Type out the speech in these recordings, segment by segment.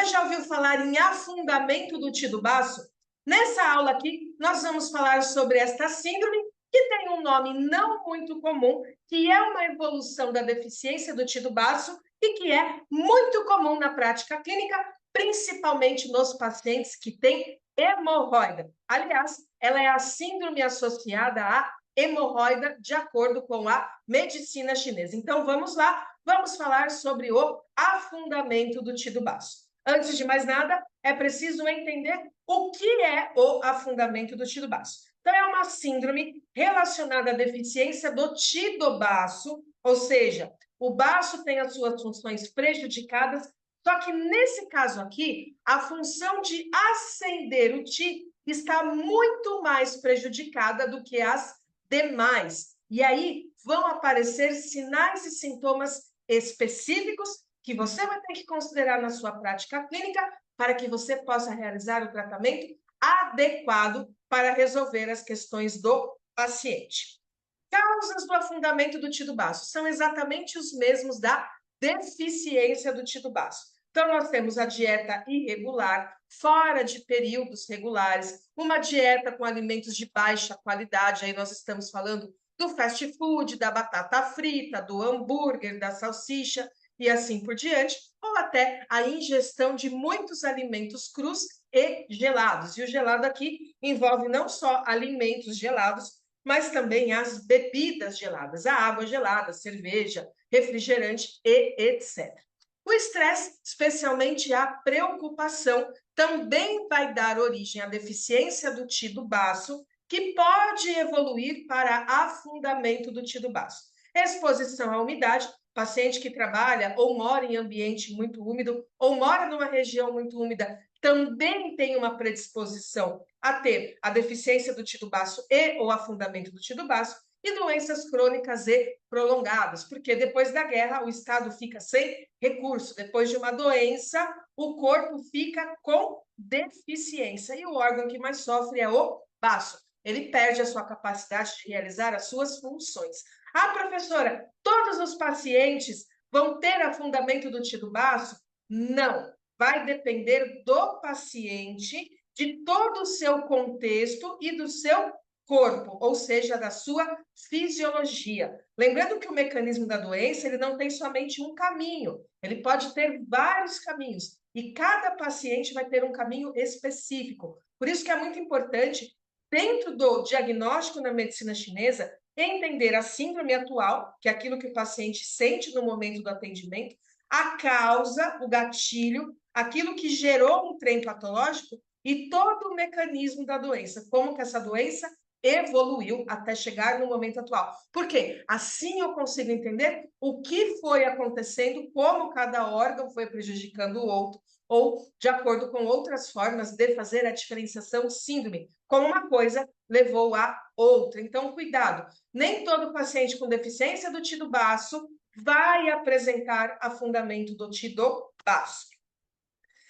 Você já ouviu falar em afundamento do tio do baço? Nessa aula aqui, nós vamos falar sobre esta síndrome, que tem um nome não muito comum, que é uma evolução da deficiência do tio do baço e que é muito comum na prática clínica, principalmente nos pacientes que têm hemorroida. Aliás, ela é a síndrome associada à hemorroida, de acordo com a medicina chinesa. Então, vamos lá, vamos falar sobre o afundamento do tio do baço. Antes de mais nada, é preciso entender o que é o afundamento do tio do baço. Então, é uma síndrome relacionada à deficiência do tio do baço, ou seja, o baço tem as suas funções prejudicadas, só que nesse caso aqui, a função de acender o ti está muito mais prejudicada do que as demais. E aí vão aparecer sinais e sintomas específicos que você vai ter que considerar na sua prática clínica para que você possa realizar o tratamento adequado para resolver as questões do paciente. Causas do afundamento do tio do baço são exatamente os mesmos da deficiência do tio do baço. Então, nós temos a dieta irregular, fora de períodos regulares, uma dieta com alimentos de baixa qualidade, aí nós estamos falando do fast food, da batata frita, do hambúrguer, da salsicha e assim por diante, ou até a ingestão de muitos alimentos crus e gelados. E o gelado aqui envolve não só alimentos gelados, mas também as bebidas geladas, a água gelada, cerveja, refrigerante e etc. O estresse, especialmente a preocupação, também vai dar origem à deficiência do tio do baço, que pode evoluir para afundamento do tio do baço. Exposição à umidade, paciente que trabalha ou mora em ambiente muito úmido ou mora numa região muito úmida, também tem uma predisposição a ter a deficiência do tio do baço e o afundamento do tio do baço, e doenças crônicas e prolongadas, porque depois da guerra o Estado fica sem recurso, depois de uma doença o corpo fica com deficiência, e o órgão que mais sofre é o baço. Ele perde a sua capacidade de realizar as suas funções. Ah, professora, todos os pacientes vão ter afundamento do tio do baço? Não. Vai depender do paciente, de todo o seu contexto e do seu corpo, ou seja, da sua fisiologia. Lembrando que o mecanismo da doença, ele não tem somente um caminho, ele pode ter vários caminhos, e cada paciente vai ter um caminho específico. Por isso que é muito importante, dentro do diagnóstico na medicina chinesa, entender a síndrome atual, que é aquilo que o paciente sente no momento do atendimento, a causa, o gatilho, aquilo que gerou um trem patológico e todo o mecanismo da doença, como que essa doença evoluiu até chegar no momento atual. Por quê? Assim eu consigo entender o que foi acontecendo, como cada órgão foi prejudicando o outro, ou de acordo com outras formas de fazer a diferenciação síndrome, como uma coisa levou a outra. Então, cuidado, nem todo paciente com deficiência do tio do baço vai apresentar afundamento do tio do baço.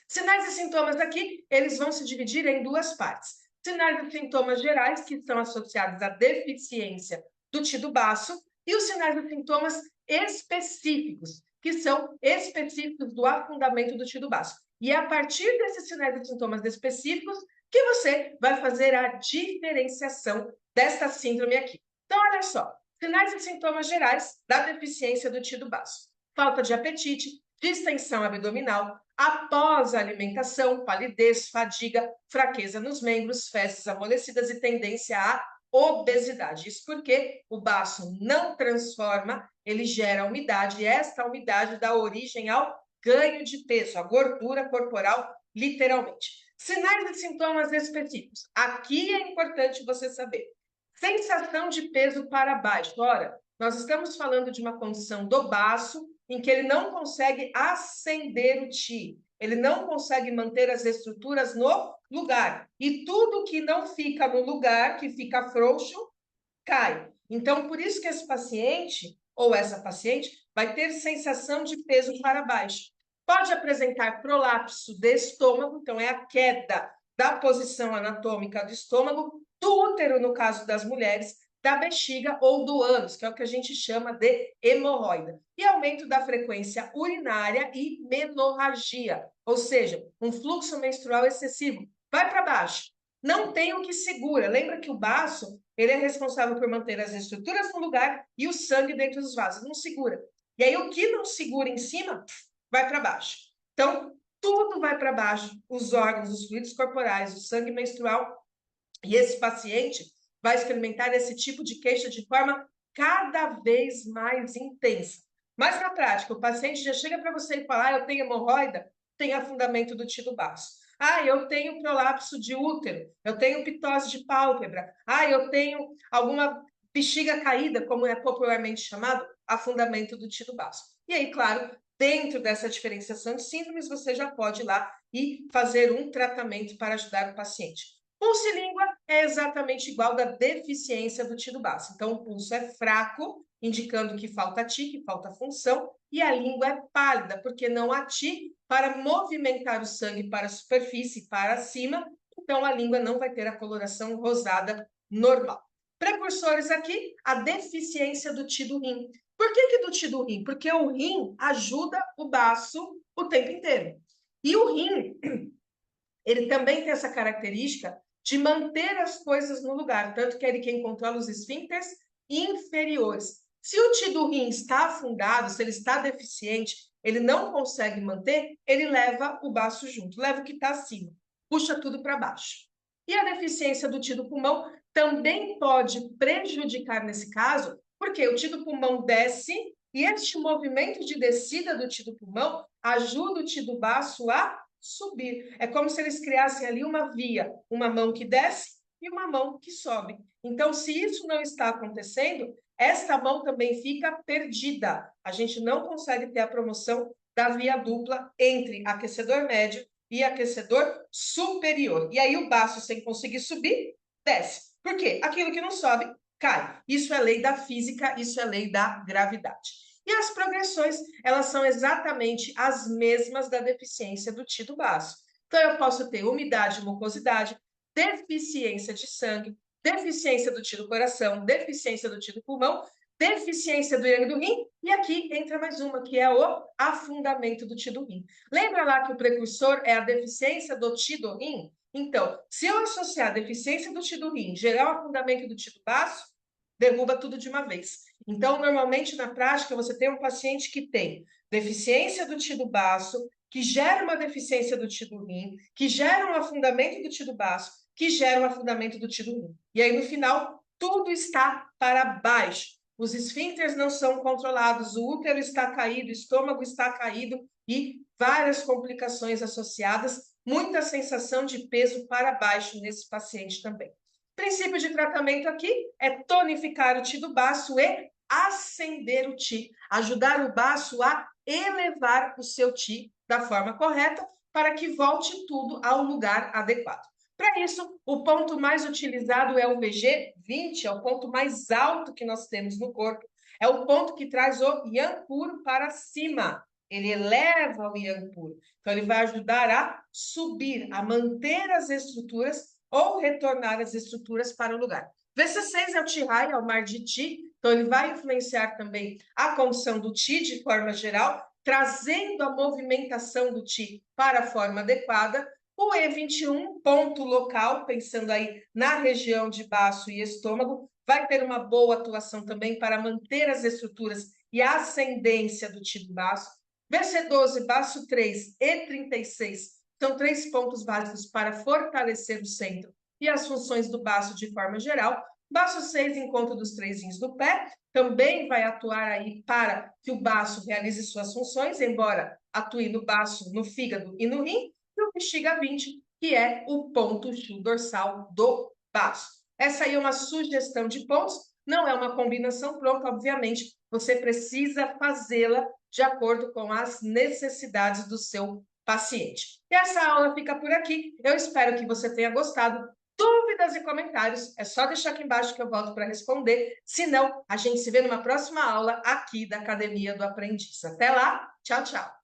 Sinais e sintomas aqui, eles vão se dividir em duas partes. Sinais e sintomas gerais, que estão associados à deficiência do tio do baço, e os sinais e sintomas específicos, que são específicos do afundamento do tio do baço. E é a partir desses sinais e sintomas específicos que você vai fazer a diferenciação desta síndrome aqui. Então, olha só, sinais e sintomas gerais da deficiência do tio do baço. Falta de apetite, distensão abdominal, após a alimentação, palidez, fadiga, fraqueza nos membros, fezes amolecidas e tendência à obesidade. Isso porque o baço não transforma, ele gera umidade, e esta umidade dá origem ao ganho de peso, a gordura corporal, literalmente. Sinais e sintomas específicos. Aqui é importante você saber. Sensação de peso para baixo. Ora, nós estamos falando de uma condição do baço em que ele não consegue acender o ti, ele não consegue manter as estruturas no lugar. E tudo que não fica no lugar, que fica frouxo, cai. Então, por isso que esse paciente ou essa paciente vai ter sensação de peso para baixo. Pode apresentar prolapso de estômago, então é a queda da posição anatômica do estômago, do útero, no caso das mulheres, da bexiga ou do ânus, que é o que a gente chama de hemorroida, e aumento da frequência urinária e menorragia, ou seja, um fluxo menstrual excessivo. Vai para baixo. Não tem o que segura. Lembra que o baço, ele é responsável por manter as estruturas no lugar e o sangue dentro dos vasos. Não segura. E aí o que não segura em cima, vai para baixo. Então, tudo vai para baixo. Os órgãos, os fluidos corporais, o sangue menstrual. E esse paciente vai experimentar esse tipo de queixa de forma cada vez mais intensa. Mas na prática, o paciente já chega para você e fala: eu tenho hemorroida, tem afundamento do tiro baço. Eu tenho prolapso de útero, eu tenho pitose de pálpebra, eu tenho alguma bexiga caída, como é popularmente chamado, afundamento do tiro baço. E aí, claro, dentro dessa diferenciação de síndromes, você já pode ir lá e fazer um tratamento para ajudar o paciente. Pulso e língua é exatamente igual da deficiência do tiro baço. Então, o pulso é fraco, indicando que falta ti, que falta função, e a língua é pálida, porque não há ti para movimentar o sangue para a superfície, para cima, então a língua não vai ter a coloração rosada normal. Precursores aqui, a deficiência do ti do rim. Por que do ti do rim? Porque o rim ajuda o baço o tempo inteiro. E o rim, ele também tem essa característica de manter as coisas no lugar, tanto que é ele quem controla os esfíncteres inferiores. Se o ti do rim está afundado, se ele está deficiente, ele não consegue manter, ele leva o baço junto, leva o que está acima, puxa tudo para baixo. E a deficiência do ti do pulmão também pode prejudicar nesse caso, porque o ti do pulmão desce e este movimento de descida do ti do pulmão ajuda o ti do baço a subir. É como se eles criassem ali uma via, uma mão que desce e uma mão que sobe. Então, se isso não está acontecendo, esta mão também fica perdida. A gente não consegue ter a promoção da via dupla entre aquecedor médio e aquecedor superior. E aí o baço, sem conseguir subir, desce. Por quê? Aquilo que não sobe, cai. Isso é lei da física, isso é lei da gravidade. E as progressões, elas são exatamente as mesmas da deficiência do ti do baço. Então, eu posso ter umidade e mucosidade, deficiência de sangue, deficiência do ti do coração, deficiência do ti do pulmão, deficiência do yang do rim, e aqui entra mais uma, que é o afundamento do ti do rim. Lembra lá que o precursor é a deficiência do ti do rim? Então, se eu associar a deficiência do ti do rim, gerar o afundamento do ti do baço, derruba tudo de uma vez. Então, normalmente, na prática, você tem um paciente que tem deficiência do ti do baço, que gera uma deficiência do ti do rim, que gera um afundamento do ti do baço, que gera um afundamento do ti do rim. E aí, no final, tudo está para baixo. Os esfíncteres não são controlados, o útero está caído, o estômago está caído e várias complicações associadas, muita sensação de peso para baixo nesse paciente também. O princípio de tratamento aqui é tonificar o ti do baço e acender o ti, ajudar o baço a elevar o seu ti da forma correta para que volte tudo ao lugar adequado. Para isso, o ponto mais utilizado é o VG20, é o ponto mais alto que nós temos no corpo, é o ponto que traz o yang puro para cima. Ele eleva o yang puro. Então, ele vai ajudar a subir, a manter as estruturas ou retornar as estruturas para o lugar. VC6 é o Ti-Hai, é o mar de Ti, então ele vai influenciar também a condição do Ti de forma geral, trazendo a movimentação do Ti para a forma adequada. O E21, ponto local, pensando aí na região de baço e estômago, vai ter uma boa atuação também para manter as estruturas e a ascendência do Ti do baço. VC12, baço 3 e 36 são 3 pontos básicos para fortalecer o centro e as funções do baço de forma geral. Baço 6, encontro dos 3 rins do pé, também vai atuar aí para que o baço realize suas funções, embora atue no baço, no fígado e no rim. E o bexiga 20, que é o ponto dorsal do baço. Essa aí é uma sugestão de pontos, não é uma combinação pronta, obviamente, você precisa fazê-la de acordo com as necessidades do seu paciente. E essa aula fica por aqui. Eu espero que você tenha gostado. Dúvidas e comentários, é só deixar aqui embaixo que eu volto para responder. Se não, a gente se vê numa próxima aula aqui da Academia do Aprendiz. Até lá, tchau, tchau!